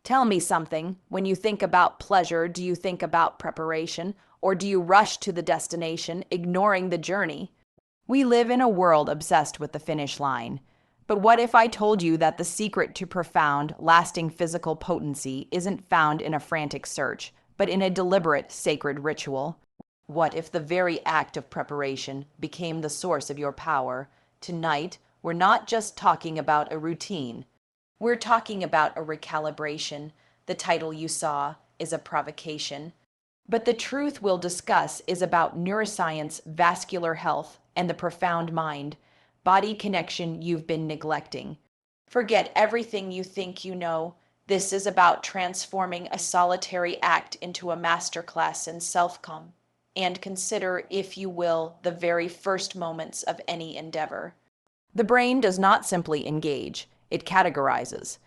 Tell me something. When you think about pleasure, do you think about preparation, or do you rush to the destination, ignoring the journey? We live in a world obsessed with the finish line. But what if I told you that the secret to profound, lasting physical potency isn't found in a frantic search, but in a deliberate, sacred ritual? What if the very act of preparation became the source of your power? Tonight, we're not just talking about a routine. We're talking about a recalibration. The title you saw is a provocation. But the truth we'll discuss is about neuroscience, vascular health, and the profound mind-body connection you've been neglecting. Forget everything you think you know. This is about transforming a solitary act into a masterclass in self-calm. And consider, if you will, the very first moments of any endeavor. The brain does not simply engage, it categorizes.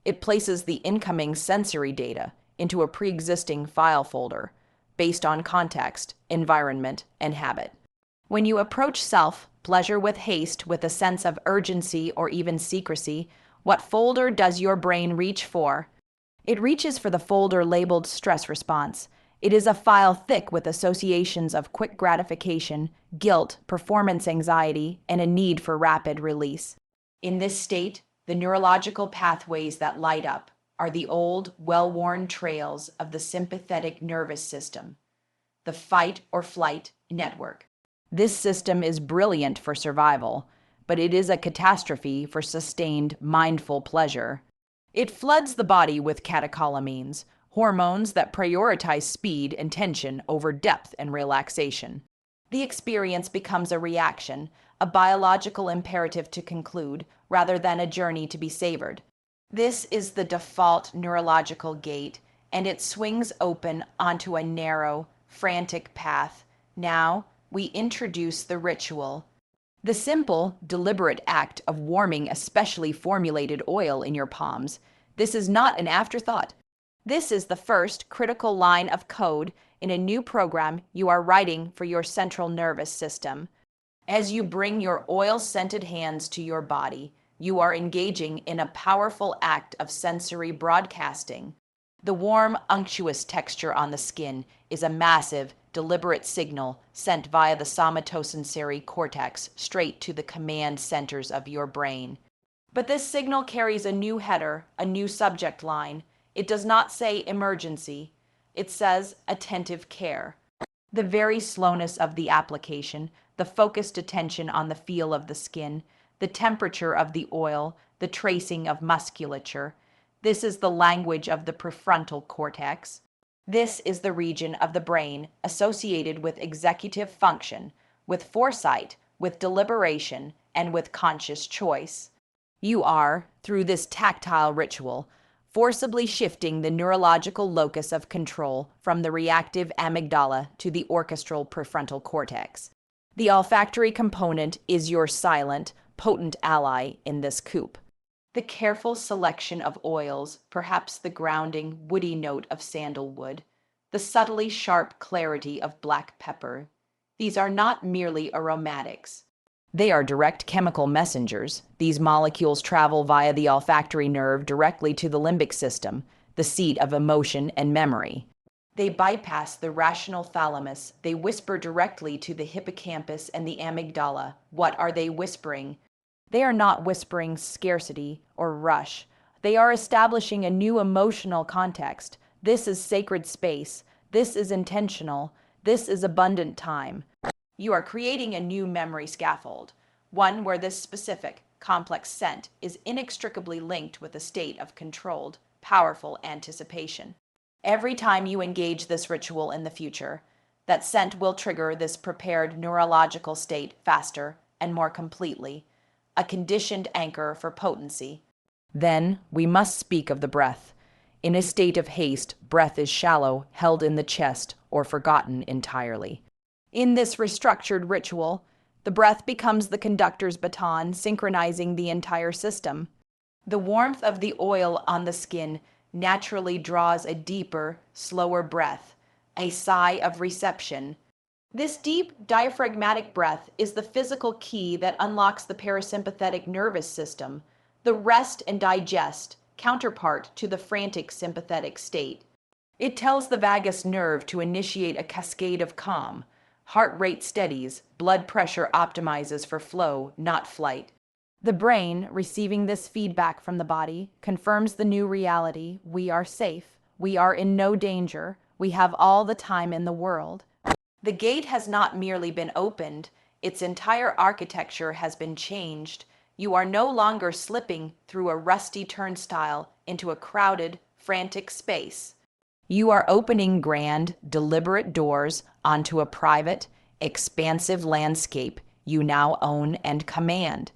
It places the incoming sensory data into a pre-existing file folder based on context, environment, and habit. When you approach self-pleasure with haste, with a sense of urgency or even secrecy, what folder does your brain reach for? It reaches for the folder labeled stress response. It is a file thick with associations of quick gratification, guilt, performance anxiety, and a need for rapid release. In this state, the neurological pathways that light up are the old, well-worn trails of the sympathetic nervous system, the fight or flight network. This system is brilliant for survival, but it is a catastrophe for sustained, mindful pleasure. It floods the body with catecholamines, hormones that prioritize speed and tension over depth and relaxation. The experience becomes a reaction, a biological imperative to conclude, rather than a journey to be savored. This is the default neurological gate, and it swings open onto a narrow, frantic path. Now, we introduce the ritual. The simple, deliberate act of warming a specially formulated oil in your palms. This is not an afterthought. This is the first critical line of code in a new program you are writing for your central nervous system. As you bring your oil-scented hands to your body, you are engaging in a powerful act of sensory broadcasting. The warm, unctuous texture on the skin is a massive, deliberate signal sent via the somatosensory cortex straight to the command centers of your brain. But this signal carries a new header, a new subject line. It does not say emergency. It says attentive care. The very slowness of the application, the focused attention on the feel of the skin, the temperature of the oil, the tracing of musculature. This is the language of the prefrontal cortex. This is the region of the brain associated with executive function, with foresight, with deliberation, and with conscious choice. You are, through this tactile ritual, forcibly shifting the neurological locus of control from the reactive amygdala to the orchestral prefrontal cortex. The olfactory component is your silent, potent ally in this coup. The careful selection of oils, perhaps the grounding, woody note of sandalwood, the subtly sharp clarity of black pepper. These are not merely aromatics. They are direct chemical messengers. These molecules travel via the olfactory nerve directly to the limbic system, the seat of emotion and memory. They bypass the rational thalamus. They whisper directly to the hippocampus and the amygdala. What are they whispering? They are not whispering scarcity or rush. They are establishing a new emotional context. This is sacred space. This is intentional. This is abundant time. You are creating a new memory scaffold, one where this specific, complex scent is inextricably linked with a state of controlled, powerful anticipation. Every time you engage this ritual in the future, that scent will trigger this prepared neurological state faster and more completely, a conditioned anchor for potency. Then we must speak of the breath. In a state of haste, breath is shallow, held in the chest, or forgotten entirely. In this restructured ritual, the breath becomes the conductor's baton, synchronizing the entire system. The warmth of the oil on the skin naturally draws a deeper, slower breath, a sigh of reception. This deep, diaphragmatic breath is the physical key that unlocks the parasympathetic nervous system, the rest and digest, counterpart to the frantic sympathetic state. It tells the vagus nerve to initiate a cascade of calm. Heart rate steadies, blood pressure optimizes for flow, not flight. The brain, receiving this feedback from the body, confirms the new reality: we are safe, we are in no danger, we have all the time in the world. The gate has not merely been opened, its entire architecture has been changed. You are no longer slipping through a rusty turnstile into a crowded, frantic space. You are opening grand, deliberate doors onto a private, expansive landscape you now own and command.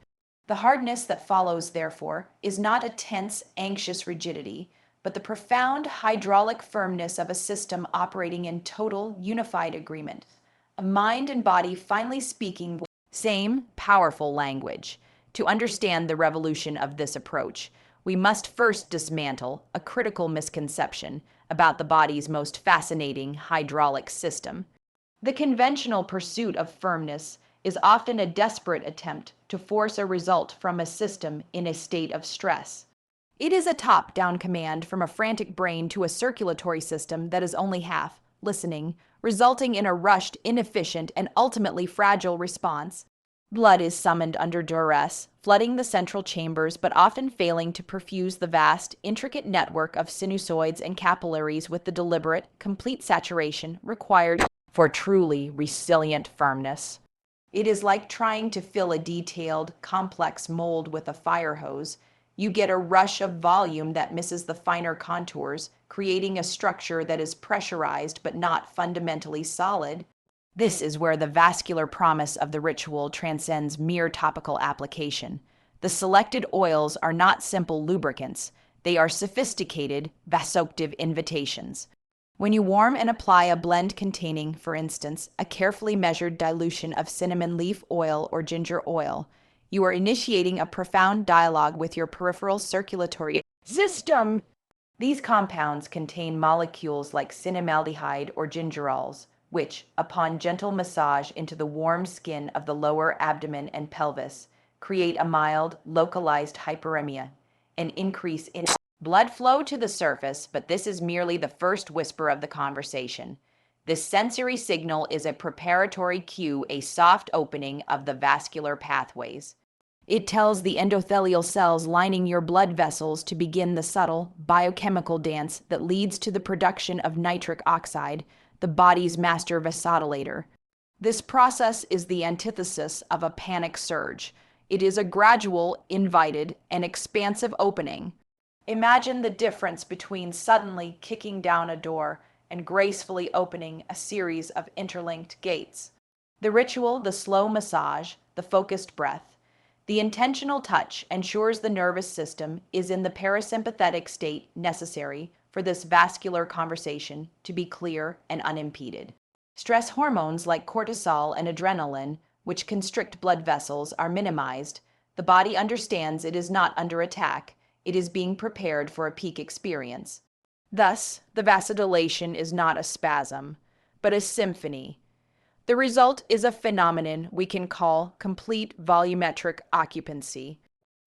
The hardness that follows, therefore, is not a tense, anxious rigidity, but the profound hydraulic firmness of a system operating in total, unified agreement. A mind and body finally speaking the same powerful language. To understand the revolution of this approach, we must first dismantle a critical misconception about the body's most fascinating hydraulic system. The conventional pursuit of firmness is often a desperate attempt to force a result from a system in a state of stress. It is a top-down command from a frantic brain to a circulatory system that is only half listening, resulting in a rushed, inefficient, and ultimately fragile response. Blood is summoned under duress, flooding the central chambers but often failing to perfuse the vast, intricate network of sinusoids and capillaries with the deliberate, complete saturation required for truly resilient firmness. It is like trying to fill a detailed, complex mold with a fire hose. You get a rush of volume that misses the finer contours, creating a structure that is pressurized but not fundamentally solid. This is where the vascular promise of the ritual transcends mere topical application. The selected oils are not simple lubricants, they are sophisticated, vasoactive invitations. When you warm and apply a blend containing, for instance, a carefully measured dilution of cinnamon leaf oil or ginger oil, you are initiating a profound dialogue with your peripheral circulatory system. These compounds contain molecules like cinnamaldehyde or gingerols, which, upon gentle massage into the warm skin of the lower abdomen and pelvis, create a mild, localized hyperemia, an increase in blood flow to the surface, but this is merely the first whisper of the conversation. This sensory signal is a preparatory cue, a soft opening of the vascular pathways. It tells the endothelial cells lining your blood vessels to begin the subtle, biochemical dance that leads to the production of nitric oxide, the body's master vasodilator. This process is the antithesis of a panic surge. It is a gradual, invited, and expansive opening. Imagine the difference between suddenly kicking down a door and gracefully opening a series of interlinked gates. The ritual, the slow massage, the focused breath, the intentional touch ensures the nervous system is in the parasympathetic state necessary for this vascular conversation to be clear and unimpeded. Stress hormones like cortisol and adrenaline, which constrict blood vessels, are minimized. The body understands it is not under attack. It is being prepared for a peak experience. Thus, the vasodilation is not a spasm, but a symphony. The result is a phenomenon we can call complete volumetric occupancy.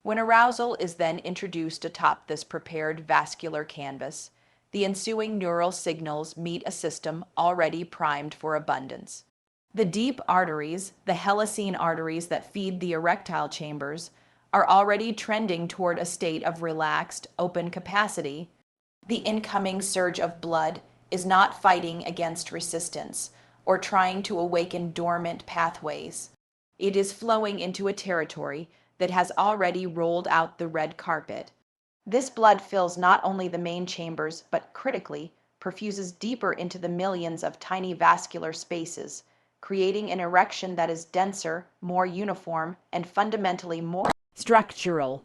When arousal is then introduced atop this prepared vascular canvas, the ensuing neural signals meet a system already primed for abundance. The deep arteries, the helicine arteries that feed the erectile chambers, are already trending toward a state of relaxed, open capacity. The incoming surge of blood is not fighting against resistance or trying to awaken dormant pathways. It is flowing into a territory that has already rolled out the red carpet. This blood fills not only the main chambers, but critically perfuses deeper into the millions of tiny vascular spaces, creating an erection that is denser, more uniform, and fundamentally more structural.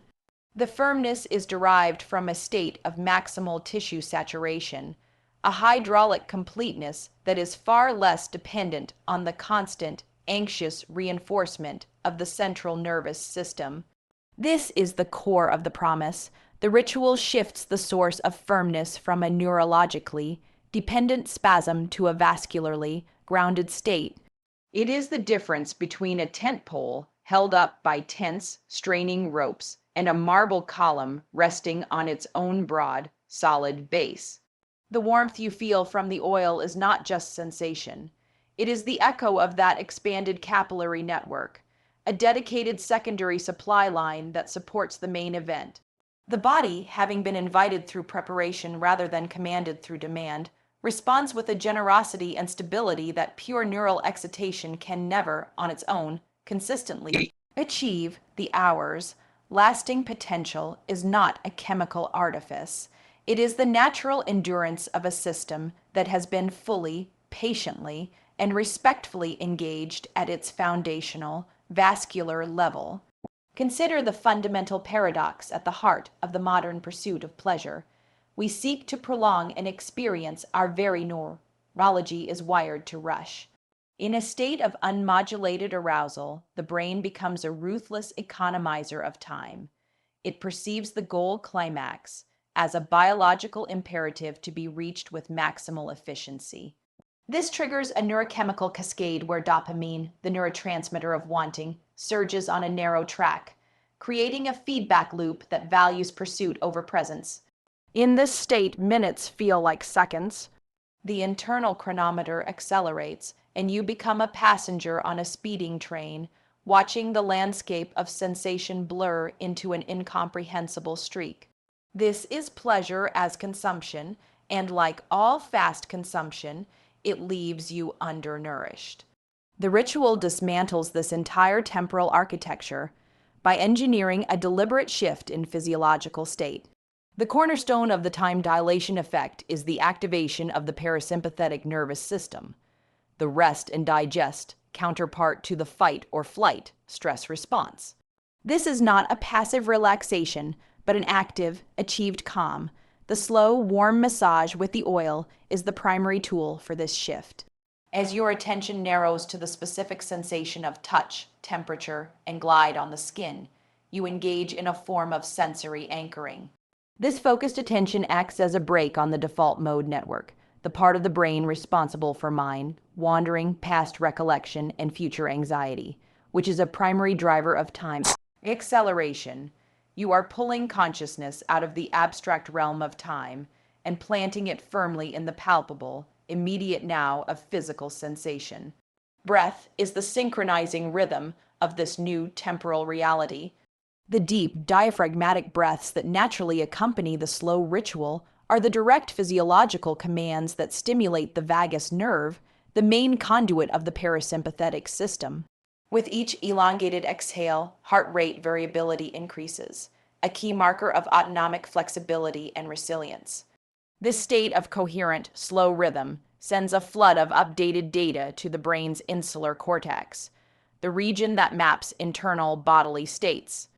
The firmness is derived from a state of maximal tissue saturation, a hydraulic completeness that is far less dependent on the constant, anxious reinforcement of the central nervous system. This is the core of the promise. The ritual shifts the source of firmness from a neurologically dependent spasm to a vascularly grounded state. It is the difference between a tent pole held up by tense, straining ropes and a marble column resting on its own broad, solid base. The warmth you feel from the oil is not just sensation. It is the echo of that expanded capillary network, a dedicated secondary supply line that supports the main event. The body, having been invited through preparation rather than commanded through demand, responds with a generosity and stability that pure neural excitation can never, on its own, consistently achieve. The hours lasting potential is not a chemical artifice. It is the natural endurance of a system that has been fully, patiently, and respectfully engaged at its foundational, vascular level. Consider the fundamental paradox at the heart of the modern pursuit of pleasure. We seek to prolong an experience our very neurology is wired to rush. In a state of unmodulated arousal, the brain becomes a ruthless economizer of time. It perceives the goal climax as a biological imperative to be reached with maximal efficiency. This triggers a neurochemical cascade where dopamine, the neurotransmitter of wanting, surges on a narrow track, creating a feedback loop that values pursuit over presence. In this state, minutes feel like seconds. The internal chronometer accelerates, and you become a passenger on a speeding train, watching the landscape of sensation blur into an incomprehensible streak. This is pleasure as consumption, and like all fast consumption, it leaves you undernourished. The ritual dismantles this entire temporal architecture by engineering a deliberate shift in physiological state. The cornerstone of the time-dilation effect is the activation of the parasympathetic nervous system, the rest and digest counterpart to the fight or flight stress response. This is not a passive relaxation, but an active, achieved calm. The slow, warm massage with the oil is the primary tool for this shift. As your attention narrows to the specific sensation of touch, temperature, and glide on the skin, you engage in a form of sensory anchoring. This focused attention acts as a brake on the default mode network, the part of the brain responsible for mind, wandering, past recollection, and future anxiety, which is a primary driver of time acceleration. You are pulling consciousness out of the abstract realm of time and planting it firmly in the palpable, immediate now of physical sensation. Breath is the synchronizing rhythm of this new temporal reality. The deep, diaphragmatic breaths that naturally accompany the slow ritual are the direct physiological commands that stimulate the vagus nerve, the main conduit of the parasympathetic system. With each elongated exhale, heart rate variability increases, a key marker of autonomic flexibility and resilience. This state of coherent, slow rhythm sends a flood of updated data to the brain's insular cortex, the region that maps internal bodily states.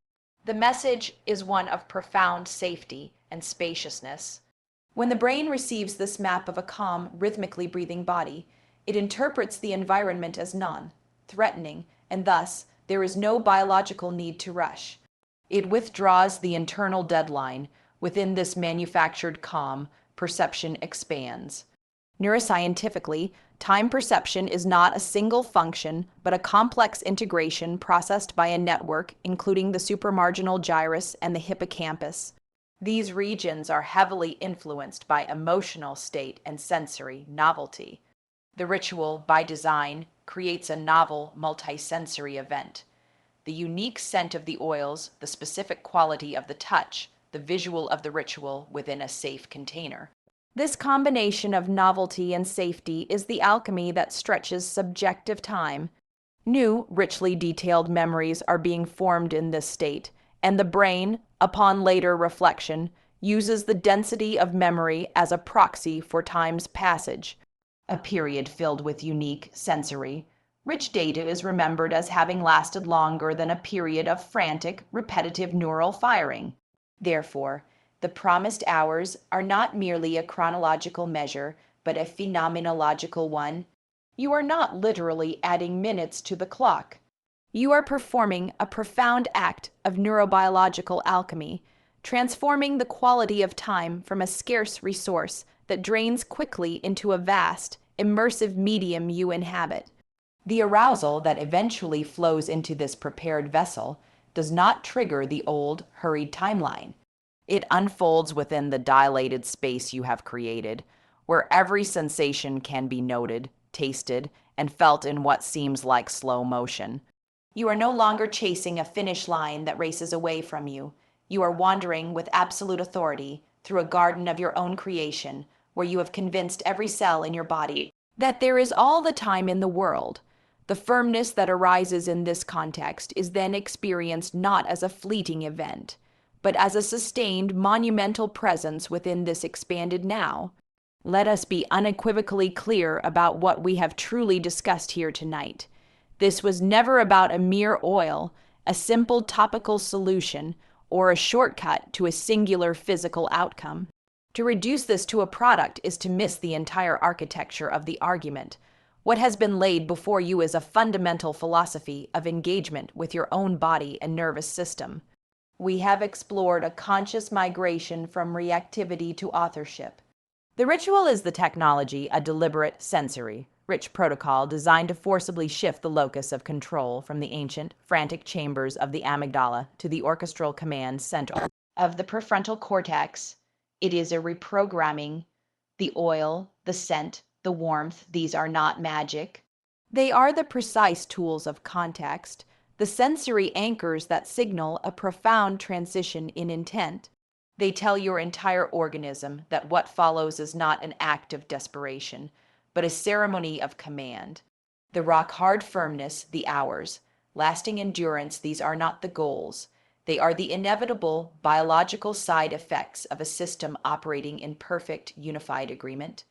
The message is one of profound safety and spaciousness. When the brain receives this map of a calm, rhythmically breathing body, it interprets the environment as non-threatening, and thus there is no biological need to rush. It withdraws the internal deadline. Within this manufactured calm, perception expands. Neuroscientifically, time perception is not a single function, but a complex integration processed by a network, including the supramarginal gyrus and the hippocampus. These regions are heavily influenced by emotional state and sensory novelty. The ritual, by design, creates a novel multisensory event. The unique scent of the oils, the specific quality of the touch, the visual of the ritual within a safe container. This combination of novelty and safety is the alchemy that stretches subjective time. New, richly detailed memories are being formed in this state, and the brain, upon later reflection, uses the density of memory as a proxy for time's passage. A period filled with unique, sensory, rich data is remembered as having lasted longer than a period of frantic, repetitive neural firing. Therefore, the promised hours are not merely a chronological measure, but a phenomenological one. You are not literally adding minutes to the clock. You are performing a profound act of neurobiological alchemy, transforming the quality of time from a scarce resource that drains quickly into a vast, immersive medium you inhabit. The arousal that eventually flows into this prepared vessel, does not trigger the old, hurried timeline. It unfolds within the dilated space you have created, where every sensation can be noted, tasted, and felt in what seems like slow motion. You are no longer chasing a finish line that races away from you. You are wandering with absolute authority through a garden of your own creation, where you have convinced every cell in your body that there is all the time in the world. The firmness that arises in this context is then experienced not as a fleeting event, but as a sustained, monumental presence within this expanded now. Let us be unequivocally clear about what we have truly discussed here tonight. This was never about a mere oil, a simple topical solution, or a shortcut to a singular physical outcome. To reduce this to a product is to miss the entire architecture of the argument. What has been laid before you is a fundamental philosophy of engagement with your own body and nervous system. We have explored a conscious migration from reactivity to authorship. The ritual is the technology, a deliberate, sensory, rich protocol designed to forcibly shift the locus of control from the ancient, frantic chambers of the amygdala to the orchestral command center of the prefrontal cortex. It is a reprogramming. The oil, the scent, the warmth, these are not magic. They are the precise tools of context, the sensory anchors that signal a profound transition in intent. They tell your entire organism that what follows is not an act of desperation, but a ceremony of command. The rock-hard firmness, the hours, lasting endurance, these are not the goals. They are the inevitable biological side effects of a system operating in perfect, unified agreement.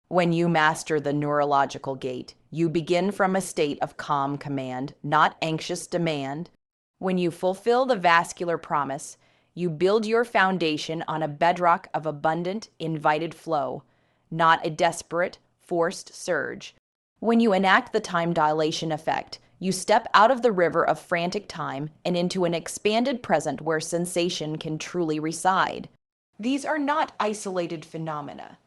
When you master the neurological gate, you begin from a state of calm command, not anxious demand. When you fulfill the vascular promise, you build your foundation on a bedrock of abundant, invited flow, not a desperate, forced surge. When you enact the time-dilation effect, you step out of the river of frantic time and into an expanded present where sensation can truly reside. These are not isolated phenomena.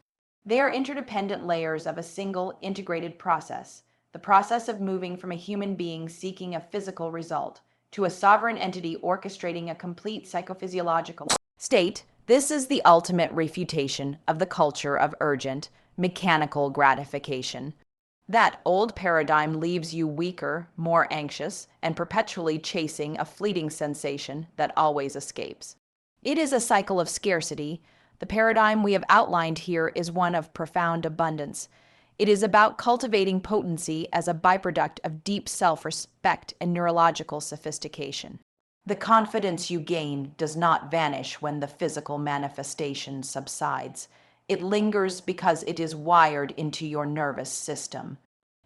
They are interdependent layers of a single, integrated process, the process of moving from a human being seeking a physical result to a sovereign entity orchestrating a complete psychophysiological state. This is the ultimate refutation of the culture of urgent, mechanical gratification. That old paradigm leaves you weaker, more anxious, and perpetually chasing a fleeting sensation that always escapes. It is a cycle of scarcity. The paradigm we have outlined here is one of profound abundance. It is about cultivating potency as a byproduct of deep self-respect and neurological sophistication. The confidence you gain does not vanish when the physical manifestation subsides. It lingers because it is wired into your nervous system.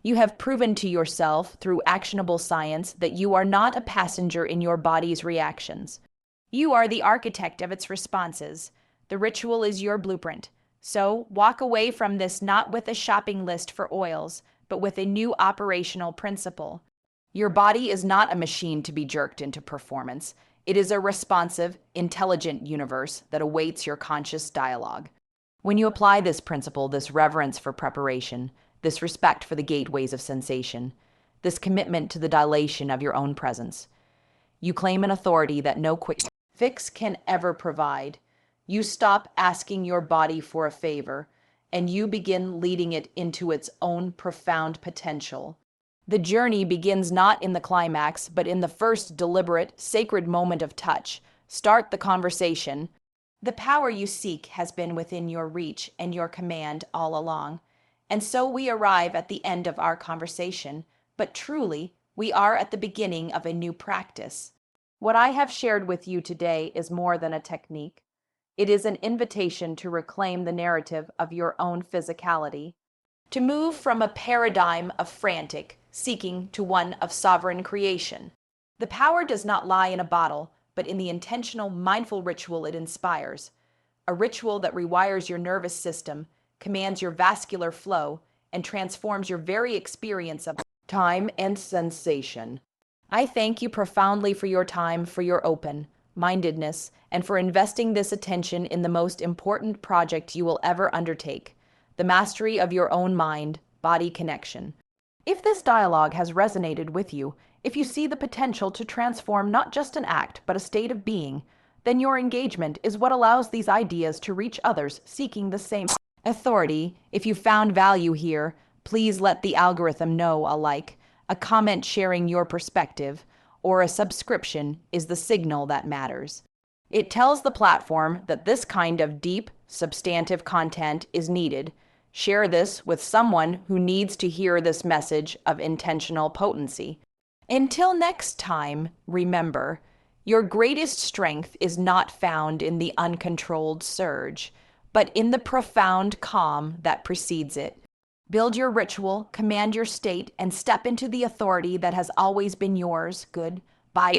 You have proven to yourself through actionable science that you are not a passenger in your body's reactions. You are the architect of its responses. The ritual is your blueprint. So walk away from this not with a shopping list for oils, but with a new operational principle. Your body is not a machine to be jerked into performance. It is a responsive, intelligent universe that awaits your conscious dialogue. When you apply this principle, this reverence for preparation, this respect for the gateways of sensation, this commitment to the dilation of your own presence, you claim an authority that no quick fix can ever provide. You stop asking your body for a favor, and you begin leading it into its own profound potential. The journey begins not in the climax, but in the first deliberate, sacred moment of touch. Start the conversation. The power you seek has been within your reach and your command all along. And so we arrive at the end of our conversation, but truly, we are at the beginning of a new practice. What I have shared with you today is more than a technique. It is an invitation to reclaim the narrative of your own physicality, to move from a paradigm of frantic seeking to one of sovereign creation. The power does not lie in a bottle, but in the intentional, mindful ritual it inspires. A ritual that rewires your nervous system, commands your vascular flow, and transforms your very experience of time and sensation. I thank you profoundly for your time, for your open-mindedness, and for investing this attention in the most important project you will ever undertake, the mastery of your own mind-body connection. If this dialogue has resonated with you, if you see the potential to transform not just an act, but a state of being, then your engagement is what allows these ideas to reach others seeking the same authority. If you found value here, please let the algorithm know a like, a comment sharing your perspective, or a subscription is the signal that matters. It tells the platform that this kind of deep, substantive content is needed. Share this with someone who needs to hear this message of intentional potency. Until next time, remember, your greatest strength is not found in the uncontrolled surge, but in the profound calm that precedes it. Build your ritual, command your state, and step into the authority that has always been yours. Goodbye.